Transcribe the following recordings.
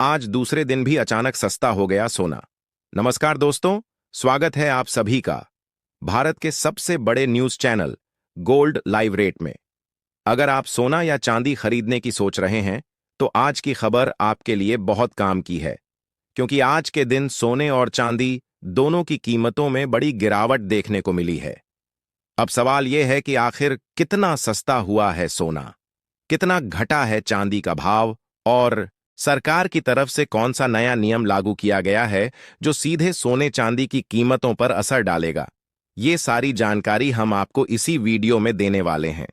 आज दूसरे दिन भी अचानक सस्ता हो गया सोना। नमस्कार दोस्तों, स्वागत है आप सभी का भारत के सबसे बड़े news channel gold live rate में। अगर आप सोना या चांदी खरीदने की सोच रहे हैं तो आज की खबर आपके लिए बहुत काम की है, क्योंकि आज के दिन सोने और चांदी दोनों की कीमतों में बड़ी गिरावट देखने को मिली है। अब सवाल यह है कि आखिर कितना सस्ता हुआ है सोना, कितना घटा है चांदी का भाव, और सरकार की तरफ से कौन सा नया नियम लागू किया गया है जो सीधे सोने चांदी की कीमतों पर असर डालेगा। ये सारी जानकारी हम आपको इसी वीडियो में देने वाले हैं।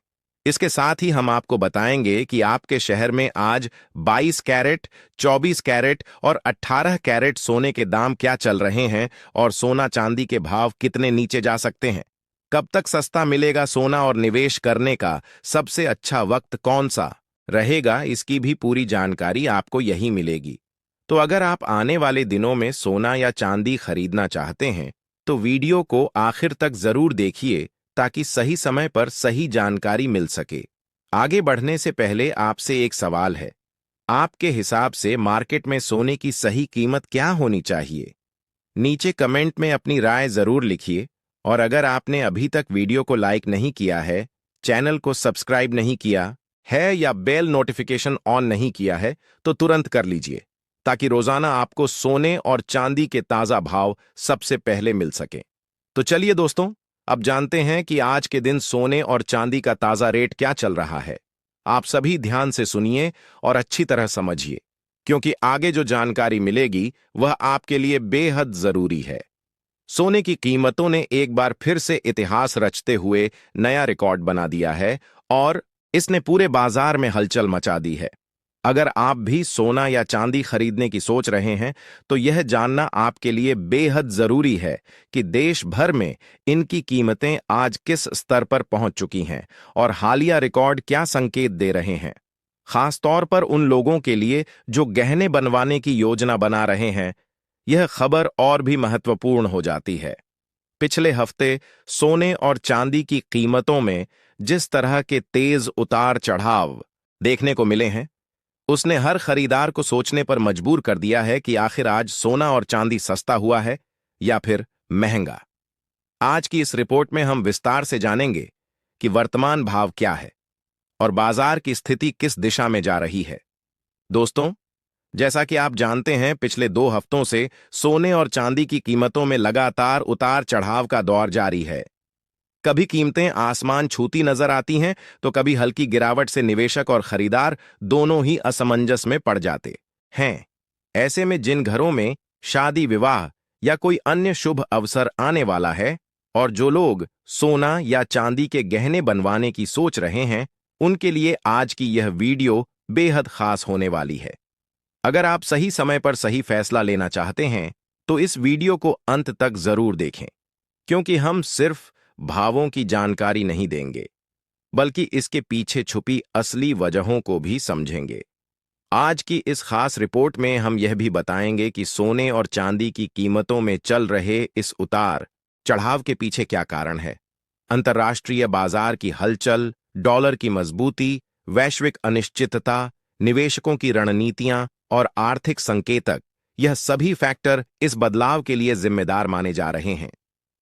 इसके साथ ही हम आपको बताएंगे कि आपके शहर में आज 22 कैरेट, 24 कैरेट और 18 कैरेट सोने के दाम क्या चल रहे हैं और सोना चांदी के भाव कितने नीचे जा सकते हैं। कब तक सस्ता मिलेगा सोना और निवेश करने का सबसे अच्छा वक्त कौन सा रहेगा, इसकी भी पूरी जानकारी आपको यही मिलेगी। तो अगर आप आने वाले दिनों में सोना या चांदी खरीदना चाहते हैं तो वीडियो को आखिर तक जरूर देखिए ताकि सही समय पर सही जानकारी मिल सके। आगे बढ़ने से पहले आपसे एक सवाल है, आपके हिसाब से मार्केट में सोने की सही कीमत क्या होनी चाहिए? नीचे कमेंट में अपनी राय जरूर लिखिए। और अगर आपने अभी तक वीडियो को लाइक नहीं किया है, चैनल को सब्सक्राइब नहीं किया है या बेल नोटिफिकेशन ऑन नहीं किया है तो तुरंत कर लीजिए, ताकि रोजाना आपको सोने और चांदी के ताजा भाव सबसे पहले मिल सके। तो चलिए दोस्तों, अब जानते हैं कि आज के दिन सोने और चांदी का ताजा रेट क्या चल रहा है। आप सभी ध्यान से सुनिए और अच्छी तरह समझिए, क्योंकि आगे जो जानकारी मिलेगी वह आपके लिए बेहद जरूरी है। सोने की कीमतों ने एक बार फिर से इतिहास रचते हुए नया रिकॉर्ड बना दिया है और इसने पूरे बाजार में हलचल मचा दी है। अगर आप भी सोना या चांदी खरीदने की सोच रहे हैं तो यह जानना आपके लिए बेहद जरूरी है कि देश भर में इनकी कीमतें आज किस स्तर पर पहुंच चुकी हैं और हालिया रिकॉर्ड क्या संकेत दे रहे हैं। खास तौर पर उन लोगों के लिए जो गहने बनवाने की योजना बना रहे हैं, यह खबर और भी महत्वपूर्ण हो जाती है। पिछले हफ्ते सोने और चांदी की कीमतों में जिस तरह के तेज उतार चढ़ाव देखने को मिले हैं, उसने हर खरीदार को सोचने पर मजबूर कर दिया है कि आखिर आज सोना और चांदी सस्ता हुआ है या फिर महंगा। आज की इस रिपोर्ट में हम विस्तार से जानेंगे कि वर्तमान भाव क्या है और बाजार की स्थिति किस दिशा में जा रही है। दोस्तों, जैसा कि आप जानते हैं, पिछले 2 हफ्तों से सोने और चांदी की कीमतों में लगातार उतार चढ़ाव का दौर जारी है। कभी कीमतें आसमान छूती नजर आती हैं तो कभी हल्की गिरावट से निवेशक और खरीदार दोनों ही असमंजस में पड़ जाते हैं। ऐसे में जिन घरों में शादी, विवाह या कोई अन्य शुभ अवसर आने वाला है और जो लोग सोना या चांदी के गहने बनवाने की सोच रहे हैं, उनके लिए आज की यह वीडियो बेहद खास होने वाली है। अगर आप सही समय पर सही फैसला लेना चाहते हैं तो इस वीडियो को अंत तक जरूर देखें, क्योंकि हम सिर्फ भावों की जानकारी नहीं देंगे बल्कि इसके पीछे छुपी असली वजहों को भी समझेंगे। आज की इस खास रिपोर्ट में हम यह भी बताएंगे कि सोने और चांदी की कीमतों में चल रहे इस उतार चढ़ाव के पीछे क्या कारण है। अंतर्राष्ट्रीय बाजार की हलचल, डॉलर की मजबूती, वैश्विक अनिश्चितता, निवेशकों की रणनीतियां और आर्थिक संकेतक, यह सभी फैक्टर इस बदलाव के लिए जिम्मेदार माने जा रहे हैं।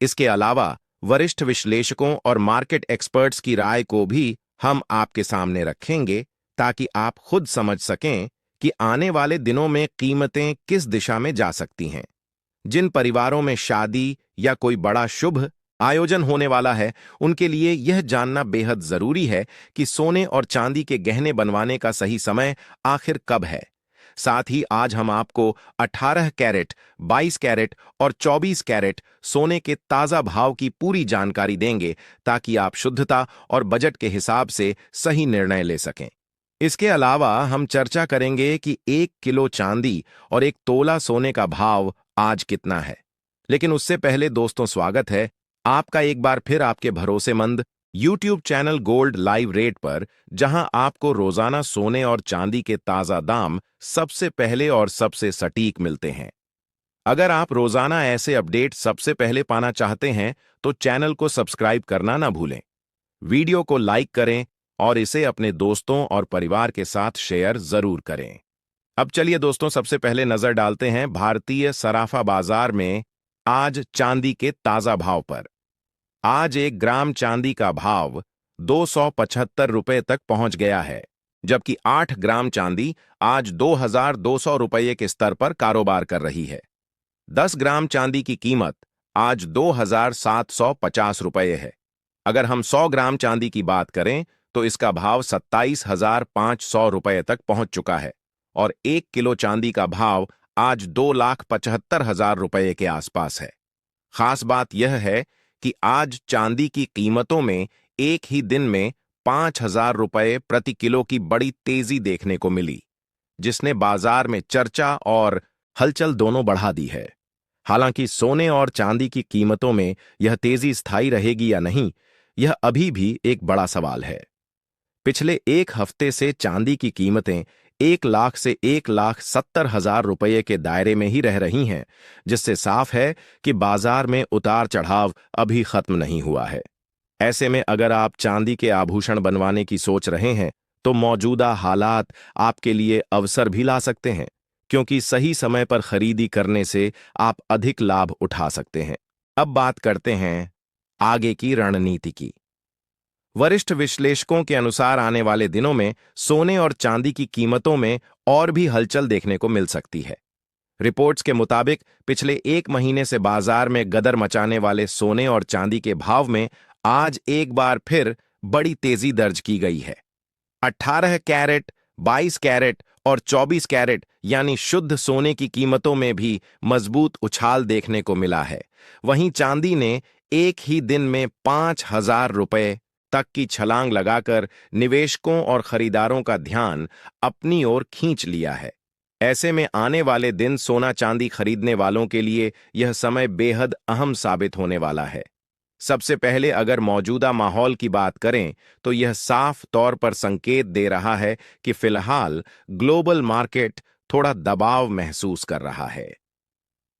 इसके अलावा वरिष्ठ विश्लेषकों और मार्केट एक्सपर्ट्स की राय को भी हम आपके सामने रखेंगे, ताकि आप खुद समझ सकें कि आने वाले दिनों में कीमतें किस दिशा में जा सकती हैं। जिन परिवारों में शादी या कोई बड़ा शुभ आयोजन होने वाला है, उनके लिए यह जानना बेहद जरूरी है कि सोने और चांदी के गहने बनवाने का सही समय आखिर कब है। साथ ही आज हम आपको 18 कैरेट, 22 कैरेट और 24 कैरेट सोने के ताजा भाव की पूरी जानकारी देंगे, ताकि आप शुद्धता और बजट के हिसाब से सही निर्णय ले सकें। इसके अलावा हम चर्चा करेंगे कि 1 किलो चांदी और 1 तोला सोने का भाव आज कितना है। लेकिन उससे पहले दोस्तों, स्वागत है आपका एक बार फिर आपके भरोसेमंद YouTube channel gold live rate पर, जहां आपको रोजाना सोने और चांदी के ताजा दाम सबसे पहले और सबसे सटीक मिलते हैं। अगर आप रोजाना ऐसे अपडेट सबसे पहले पाना चाहते हैं तो चैनल को सब्सक्राइब करना ना भूलें। वीडियो को लाइक करें और इसे अपने दोस्तों और परिवार के साथ शेयर जरूर करें। अब चलिए दोस्तों, सबसे पहले नजर डालते हैं भारतीय सराफा बाजार में आज चांदी के ताजा भाव पर। आज 1 ग्राम चांदी का भाव 275 रुपए तक पहुंच गया है, जबकि 8 ग्राम चांदी आज 2200 रुपये के स्तर पर कारोबार कर रही है। 10 ग्राम चांदी की कीमत आज 2750 रुपये है। अगर हम 100 ग्राम चांदी की बात करें तो इसका भाव 27,500 रुपये तक पहुंच चुका है और 1 किलो चांदी का भाव आज 2,75,000 रुपये के आसपास है। खास बात यह है कि आज चांदी की कीमतों में एक ही दिन में 5,000 रुपये प्रति किलो की बड़ी तेजी देखने को मिली, जिसने बाजार में चर्चा और हलचल दोनों बढ़ा दी है। हालांकि सोने और चांदी की कीमतों में यह तेजी स्थायी रहेगी या नहीं, यह अभी भी एक बड़ा सवाल है। पिछले एक हफ्ते से चांदी की कीमतें 1 लाख से 1,70,000 रुपये के दायरे में ही रह रही हैं, जिससे साफ है कि बाजार में उतार चढ़ाव अभी खत्म नहीं हुआ है। ऐसे में अगर आप चांदी के आभूषण बनवाने की सोच रहे हैं तो मौजूदा हालात आपके लिए अवसर भी ला सकते हैं, क्योंकि सही समय पर खरीदी करने से आप अधिक लाभ उठा सकते हैं। अब बात करते हैं आगे की रणनीति की। वरिष्ठ विश्लेषकों के अनुसार आने वाले दिनों में सोने और चांदी की कीमतों में और भी हलचल देखने को मिल सकती है। रिपोर्ट्स के मुताबिक पिछले 1 महीने से बाजार में गदर मचाने वाले सोने और चांदी के भाव में आज एक बार फिर बड़ी तेजी दर्ज की गई है। 18 कैरेट, 22 कैरेट और 24 कैरेट यानी शुद्ध सोने की कीमतों में भी मजबूत उछाल देखने को मिला है। वहीं चांदी ने एक ही दिन में 5,000 रुपये तक की छलांग लगाकर निवेशकों और खरीदारों का ध्यान अपनी ओर खींच लिया है। ऐसे में आने वाले दिन सोना चांदी खरीदने वालों के लिए यह समय बेहद अहम साबित होने वाला है। सबसे पहले अगर मौजूदा माहौल की बात करें तो यह साफ तौर पर संकेत दे रहा है कि फिलहाल ग्लोबल मार्केट थोड़ा दबाव महसूस कर रहा है।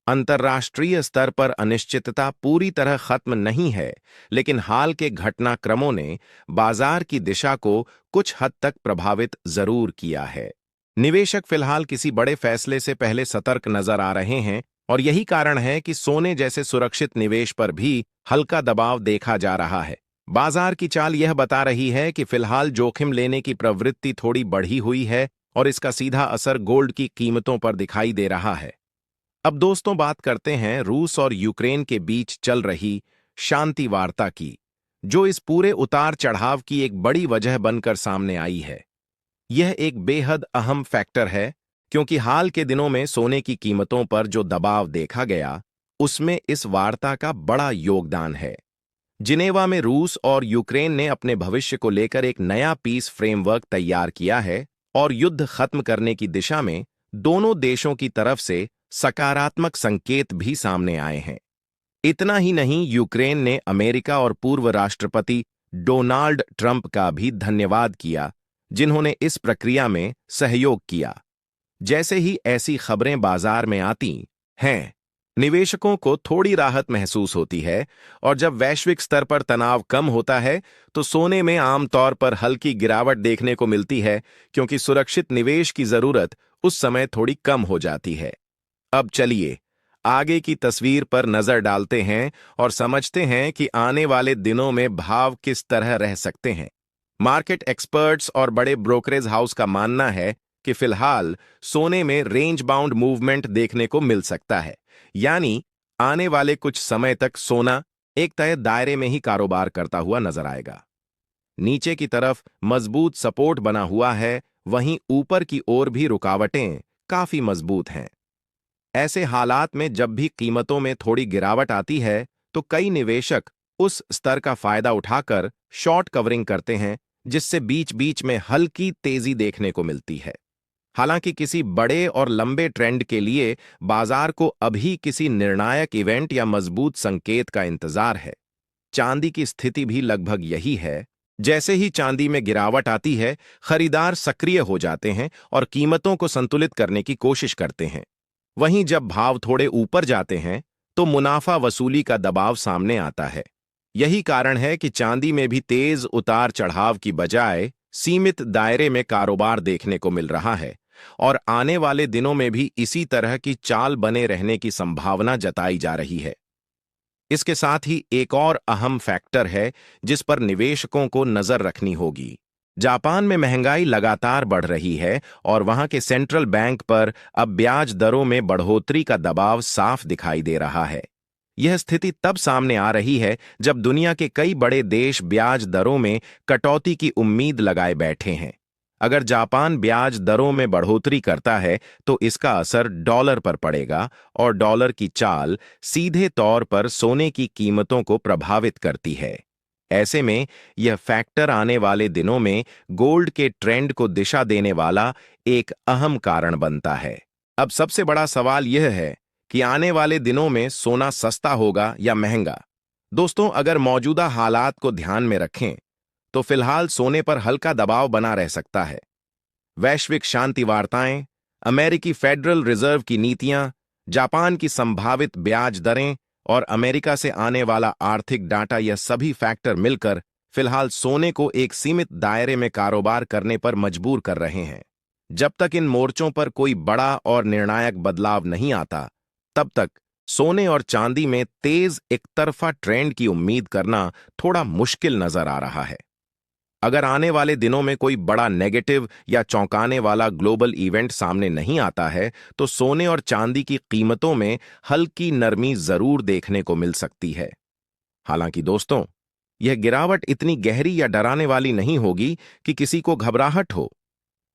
अंतर्राष्ट्रीय स्तर पर अनिश्चितता पूरी तरह खत्म नहीं है, लेकिन हाल के घटनाक्रमों ने बाजार की दिशा को कुछ हद तक प्रभावित जरूर किया है। निवेशक फिलहाल किसी बड़े फैसले से पहले सतर्क नजर आ रहे हैं और यही कारण है कि सोने जैसे सुरक्षित निवेश पर भी हल्का दबाव देखा जा रहा है। बाजार की चाल यह बता रही है कि फिलहाल जोखिम लेने की प्रवृत्ति थोड़ी बढ़ी हुई है और इसका सीधा असर गोल्ड की कीमतों पर दिखाई दे रहा है। अब दोस्तों बात करते हैं रूस और यूक्रेन के बीच चल रही शांति वार्ता की, जो इस पूरे उतार चढ़ाव की एक बड़ी वजह बनकर सामने आई है। यह एक बेहद अहम फैक्टर है, क्योंकि हाल के दिनों में सोने की कीमतों पर जो दबाव देखा गया, उसमें इस वार्ता का बड़ा योगदान है। जिनेवा में रूस और यूक्रेन ने अपने भविष्य को लेकर एक नया पीस फ्रेमवर्क तैयार किया है और युद्ध खत्म करने की दिशा में दोनों देशों की तरफ से सकारात्मक संकेत भी सामने आए हैं। इतना ही नहीं, यूक्रेन ने अमेरिका और पूर्व राष्ट्रपति डोनाल्ड ट्रंप का भी धन्यवाद किया, जिन्होंने इस प्रक्रिया में सहयोग किया। जैसे ही ऐसी खबरें बाजार में आती हैं, निवेशकों को थोड़ी राहत महसूस होती है और जब वैश्विक स्तर पर तनाव कम होता है तो सोने में आमतौर पर हल्की गिरावट देखने को मिलती है, क्योंकि सुरक्षित निवेश की जरूरत उस समय थोड़ी कम हो जाती है। अब चलिए आगे की तस्वीर पर नजर डालते हैं और समझते हैं कि आने वाले दिनों में भाव किस तरह रह सकते हैं। मार्केट एक्सपर्ट्स और बड़े ब्रोकरेज हाउस का मानना है कि फिलहाल सोने में रेंज बाउंड मूवमेंट देखने को मिल सकता है, यानी आने वाले कुछ समय तक सोना एक तय दायरे में ही कारोबार करता हुआ नजर आएगा। नीचे की तरफ मजबूत सपोर्ट बना हुआ है, वहीं ऊपर की ओर भी रुकावटें काफी मजबूत हैं। ऐसे हालात में जब भी कीमतों में थोड़ी गिरावट आती है तो कई निवेशक उस स्तर का फायदा उठाकर शॉर्ट कवरिंग करते हैं, जिससे बीच बीच में हल्की तेजी देखने को मिलती है। हालांकि किसी बड़े और लंबे ट्रेंड के लिए बाजार को अभी किसी निर्णायक इवेंट या मजबूत संकेत का इंतजार है। चांदी की स्थिति भी लगभग यही है। जैसे ही चांदी में गिरावट आती है, खरीदार सक्रिय हो जाते हैं और कीमतों को संतुलित करने की कोशिश करते हैं। वहीं जब भाव थोड़े ऊपर जाते हैं तो मुनाफा वसूली का दबाव सामने आता है। यही कारण है कि चांदी में भी तेज उतार चढ़ाव की बजाय सीमित दायरे में कारोबार देखने को मिल रहा है, और आने वाले दिनों में भी इसी तरह की चाल बने रहने की संभावना जताई जा रही है। इसके साथ ही एक और अहम फैक्टर है जिस पर निवेशकों को नजर रखनी होगी। जापान में महंगाई लगातार बढ़ रही है और वहां के सेंट्रल बैंक पर अब ब्याज दरों में बढ़ोतरी का दबाव साफ दिखाई दे रहा है। यह स्थिति तब सामने आ रही है जब दुनिया के कई बड़े देश ब्याज दरों में कटौती की उम्मीद लगाए बैठे हैं। अगर जापान ब्याज दरों में बढ़ोतरी करता है तो इसका असर डॉलर पर पड़ेगा और डॉलर की चाल सीधे तौर पर सोने की कीमतों को प्रभावित करती है। ऐसे में यह फैक्टर आने वाले दिनों में गोल्ड के ट्रेंड को दिशा देने वाला एक अहम कारण बनता है। अब सबसे बड़ा सवाल यह है कि आने वाले दिनों में सोना सस्ता होगा या महंगा। दोस्तों, अगर मौजूदा हालात को ध्यान में रखें तो फिलहाल सोने पर हल्का दबाव बना रह सकता है। वैश्विक शांति वार्ताएं, अमेरिकी फेडरल रिजर्व की नीतियां, जापान की संभावित ब्याज दरें और अमेरिका से आने वाला आर्थिक डाटा, यह सभी फैक्टर मिलकर फिलहाल सोने को एक सीमित दायरे में कारोबार करने पर मजबूर कर रहे हैं। जब तक इन मोर्चों पर कोई बड़ा और निर्णायक बदलाव नहीं आता, तब तक सोने और चांदी में तेज एकतरफा ट्रेंड की उम्मीद करना थोड़ा मुश्किल नजर आ रहा है। अगर आने वाले दिनों में कोई बड़ा नेगेटिव या चौंकाने वाला ग्लोबल इवेंट सामने नहीं आता है तो सोने और चांदी की कीमतों में हल्की नरमी जरूर देखने को मिल सकती है। हालांकि दोस्तों, यह गिरावट इतनी गहरी या डराने वाली नहीं होगी कि किसी को घबराहट हो।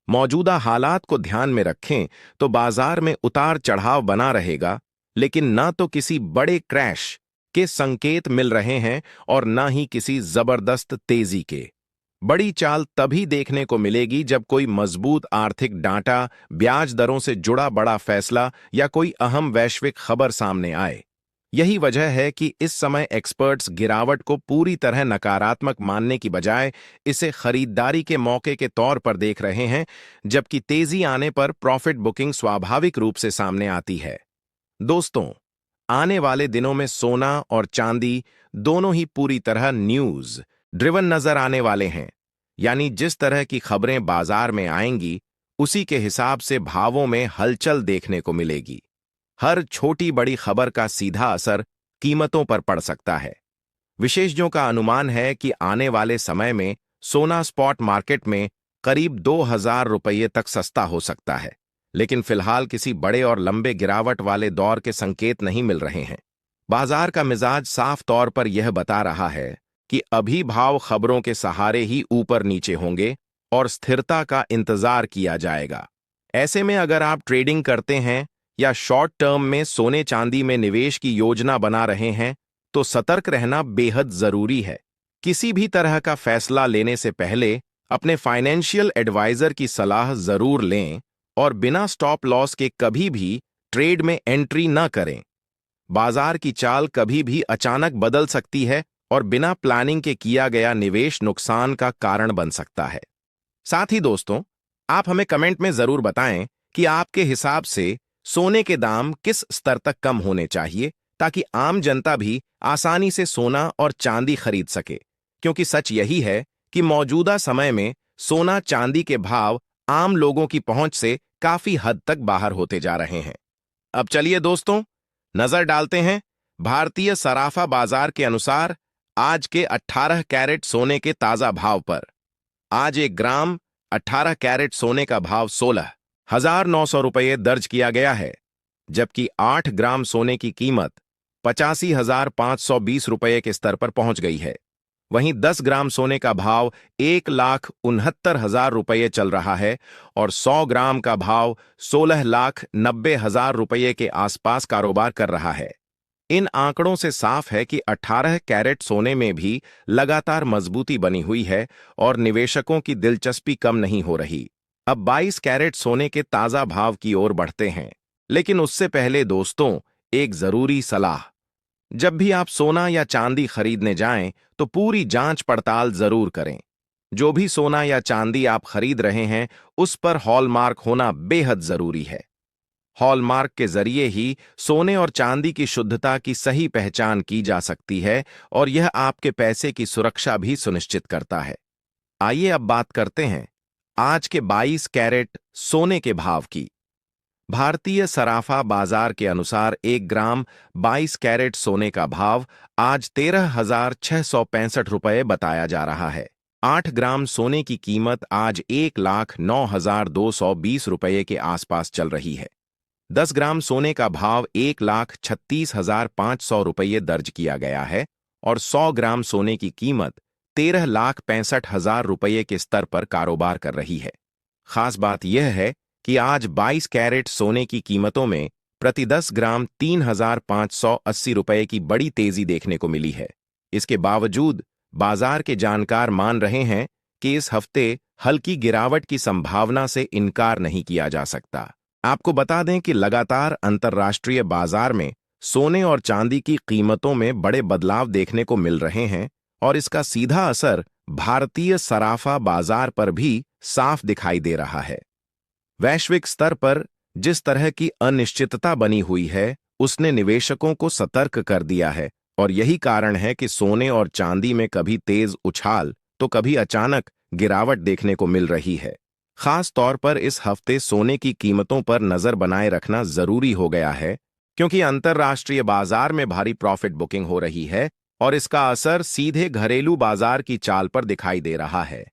मौजूदा हालात को ध्यान में रखें तो बाजार में उतार चढ़ाव बना रहेगा, लेकिन न तो किसी बड़े क्रैश के संकेत मिल रहे हैं और न ही किसी जबरदस्त तेजी के। बड़ी चाल तभी देखने को मिलेगी जब कोई मजबूत आर्थिक डाटा, ब्याज दरों से जुड़ा बड़ा फैसला या कोई अहम वैश्विक खबर सामने आए। यही वजह है कि इस समय एक्सपर्ट्स गिरावट को पूरी तरह नकारात्मक मानने की बजाय इसे खरीदारी के मौके के तौर पर देख रहे हैं, जबकि तेजी आने पर प्रॉफिट बुकिंग स्वाभाविक रूप से सामने आती है। दोस्तों, आने वाले दिनों में सोना और चांदी दोनों ही पूरी तरह न्यूज ड्रिवन नजर आने वाले हैं, यानी जिस तरह की खबरें बाजार में आएंगी उसी के हिसाब से भावों में हलचल देखने को मिलेगी। हर छोटी बड़ी खबर का सीधा असर कीमतों पर पड़ सकता है। विशेषज्ञों का अनुमान है कि आने वाले समय में सोना स्पॉट मार्केट में करीब 2,000 रुपये तक सस्ता हो सकता है, लेकिन फिलहाल किसी बड़े और लंबे गिरावट वाले दौर के संकेत नहीं मिल रहे हैं। बाजार का मिजाज साफ तौर पर यह बता रहा है कि अभी भाव खबरों के सहारे ही ऊपर नीचे होंगे और स्थिरता का इंतजार किया जाएगा। ऐसे में अगर आप ट्रेडिंग करते हैं या शॉर्ट टर्म में सोने चांदी में निवेश की योजना बना रहे हैं तो सतर्क रहना बेहद जरूरी है। किसी भी तरह का फैसला लेने से पहले अपने फाइनेंशियल एडवाइजर की सलाह जरूर लें और बिना स्टॉप लॉस के कभी भी ट्रेड में एंट्री न करें। बाजार की चाल कभी भी अचानक बदल सकती है और बिना प्लानिंग के किया गया निवेश नुकसान का कारण बन सकता है। साथ ही दोस्तों, आप हमें कमेंट में जरूर बताएं कि आपके हिसाब से सोने के दाम किस स्तर तक कम होने चाहिए ताकि आम जनता भी आसानी से सोना और चांदी खरीद सके, क्योंकि सच यही है कि मौजूदा समय में सोना चांदी के भाव आम लोगों की पहुंच से काफी हद तक बाहर होते जा रहे हैं। अब चलिए दोस्तों, नजर डालते हैं भारतीय सराफा बाजार के अनुसार आज के 18 कैरेट सोने के ताजा भाव पर। आज 1 ग्राम 18 कैरेट सोने का भाव 16,900 रुपये दर्ज किया गया है, जबकि 8 ग्राम सोने की कीमत 85,520 रुपये के स्तर पर पहुंच गई है। वहीं 10 ग्राम सोने का भाव 1,69,000 रुपये चल रहा है और 100 ग्राम का भाव 16,90,000 रुपये के आसपास कारोबार कर रहा है। इन आंकड़ों से साफ है कि 18 कैरेट सोने में भी लगातार मजबूती बनी हुई है और निवेशकों की दिलचस्पी कम नहीं हो रही। अब 22 कैरेट सोने के ताजा भाव की ओर बढ़ते हैं, लेकिन उससे पहले दोस्तों, एक जरूरी सलाह। जब भी आप सोना या चांदी खरीदने जाएं तो पूरी जांच पड़ताल जरूर करें। जो भी सोना या चांदी आप खरीद रहे हैं उस पर हॉलमार्क होना बेहद जरूरी है। हॉलमार्क के जरिए ही सोने और चांदी की शुद्धता की सही पहचान की जा सकती है और यह आपके पैसे की सुरक्षा भी सुनिश्चित करता है। आइए अब बात करते हैं आज के 22 कैरेट सोने के भाव की। भारतीय सराफा बाजार के अनुसार 1 ग्राम 22 कैरेट सोने का भाव आज 13,665 रुपये बताया जा रहा है। 8 ग्राम सोने की कीमत आज 1,09,220 रुपये के आसपास चल रही है। 10 ग्राम सोने का भाव 1,36,500 रुपये दर्ज किया गया है और 100 ग्राम सोने की कीमत 13,65,000 रुपये के स्तर पर कारोबार कर रही है। खास बात यह है कि आज 22 कैरेट सोने की कीमतों में प्रति 10 ग्राम 3,580 रुपये की बड़ी तेजी देखने को मिली है। इसके बावजूद बाजार के जानकार मान रहे हैं कि इस हफ्ते हल्की गिरावट की संभावना से इनकार नहीं किया जा सकता। आपको बता दें कि लगातार अंतर्राष्ट्रीय बाजार में सोने और चांदी की कीमतों में बड़े बदलाव देखने को मिल रहे हैं और इसका सीधा असर भारतीय सराफा बाजार पर भी साफ दिखाई दे रहा है। वैश्विक स्तर पर जिस तरह की अनिश्चितता बनी हुई है, उसने निवेशकों को सतर्क कर दिया है और यही कारण है कि सोने और चांदी में कभी तेज उछाल तो कभी अचानक गिरावट देखने को मिल रही है। खास तौर पर इस हफ्ते सोने की कीमतों पर नजर बनाए रखना जरूरी हो गया है, क्योंकि अंतर्राष्ट्रीय बाजार में भारी प्रॉफिट बुकिंग हो रही है और इसका असर सीधे घरेलू बाजार की चाल पर दिखाई दे रहा है।